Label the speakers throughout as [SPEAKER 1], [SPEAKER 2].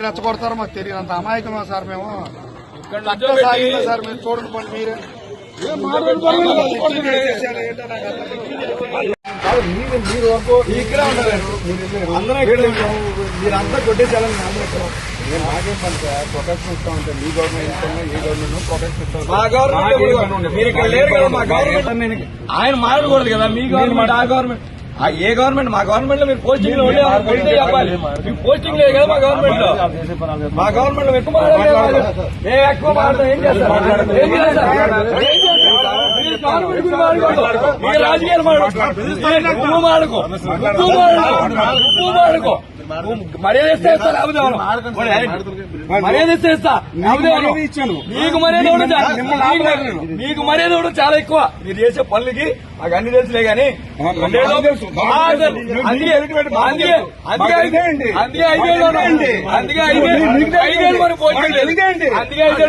[SPEAKER 1] రెచ్చగొడతారో మాకు తెలియదు, అంత అమాయకమా సార్ మేము. సార్ మీరు చూడండి పండి మీరే ఇక్కడే ఉంటారు, మీరంతా కొట్టేసాలని నేను మాకేం పని సార్. ప్రొటెక్షన్ ఇస్తా ఉంటాను, మీ గవర్నమెంట్ ఏ గవర్నమెంట్ ప్రొటెక్షన్ ఇస్తాం. మా గవర్నమెంట్ మీరు ఇక్కడ లేరు కదా, మా గవర్నమెంట్ ఆయన మాట్లాడకూడదు కదా. మీ గవర్నమెంట్ ఆ గవర్నమెంట్ ఏ గవర్నమెంట్, మా గవర్నమెంట్ లో మీరు పోస్టింగ్ లో చెప్పాలి. మీకు పోస్టింగ్ లేదు కదా మా గవర్నమెంట్ లో. మా గవర్నమెంట్ లో ఎక్కువ ఎక్కువ మాట్లాడతాం. ఏం చేస్తారు, మీ రాజకీయాలు మాడుకో మర్యాద ఇస్తే మర్యాద ఇస్తే మీకు మర్యాద కూడా చాలా ఎక్కువ. మీరు చేసే పనులకి మాకు అన్ని తెలుసులే గానీ అందుకే 5 ఏళ్ళు మనం పోటీ అందుకే 5 ఏళ్ళు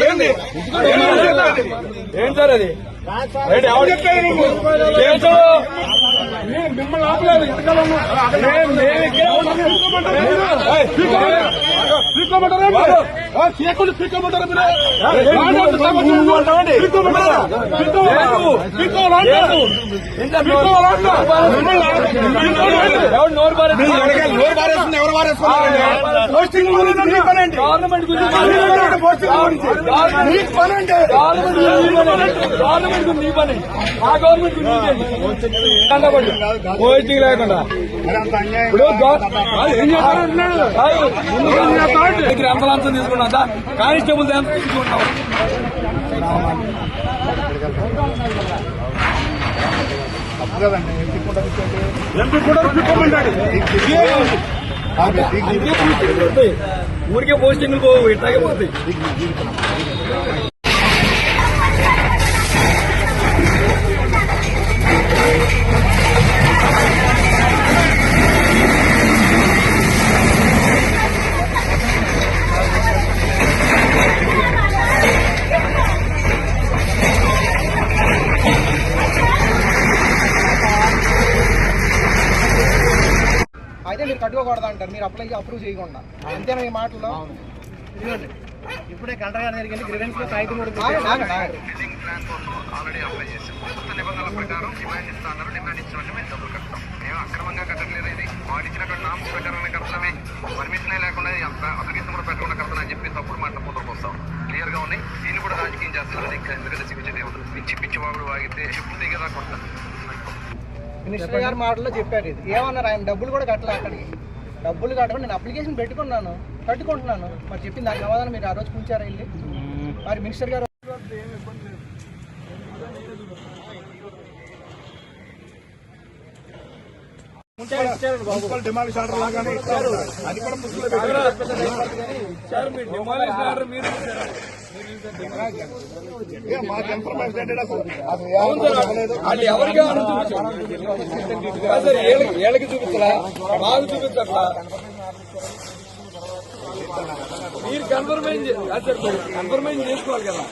[SPEAKER 1] ఏం ఏం సార్ అది మిమ్మల్ని ఆపలేదు. పోస్టింగ్ లేకుండా ఎంత లంచం తీసుకున్నా కానిస్టేబుల్ ఎంత తీసుకుంటాం. ఊరికే పోస్టింగ్లు పోవు, ఇట్లాగే పోతాయి.
[SPEAKER 2] అయితే మీరు కట్టుకోకూడదు అంటారు, మీరు అప్రూవ్ చేయకుండా. అంతేనా ఈ మాటల్లో? ఇప్పుడే కలెక్టర్ గారి దగ్గరికి వెళ్ళి గ్రీవెన్స్ లో కాగితం కూడా
[SPEAKER 3] అక్రమంగా కట్టట్లేదు. ఇది వాడిచ్చిన నామ్స్ పెట్టారని కడతామే, పర్మిషన్ లేకుండా అప్లికేషన్ కూడా పెట్టకుండా కడతానని చెప్పి తప్పుడు మాట పోతలకు వస్తాం. క్లియర్ గా ఉన్నాయి. దీన్ని కూడా రాజకీయం చేస్తున్నారు. ఇంకా ఎందుకంటే సిగ్గుచేది పిచ్చి పిచ్చి వాగుడు వాగితే చెప్తే కదా కొడతాను.
[SPEAKER 2] మినిస్టర్ గారి మాటల్లో చెప్పారు. ఇది ఏమన్నారు, ఆయన డబ్బులు కూడా కట్టలే. అక్కడికి డబ్బులు కట్టకుండా నేను అప్లికేషన్ కట్టుకుంటున్నాను. మరి చెప్పింది దాని సమాధానం మీరు ఆ రోజు కూర్చారా వెళ్ళి? మరి మినిస్టర్ గారు
[SPEAKER 1] డిమాలిష్ ఆర్డర్ లాగానే ఇచ్చారు. అది కూడా మాకు ఇన్ఫర్మేషన్ ఏంటంటే
[SPEAKER 4] వాళ్ళు ఎవరికి వీళ్ళకి చూపించలా, మాకు చూపించట్లా. మీరు కన్ఫర్మేషన్ చేసుకోవాలి కదా.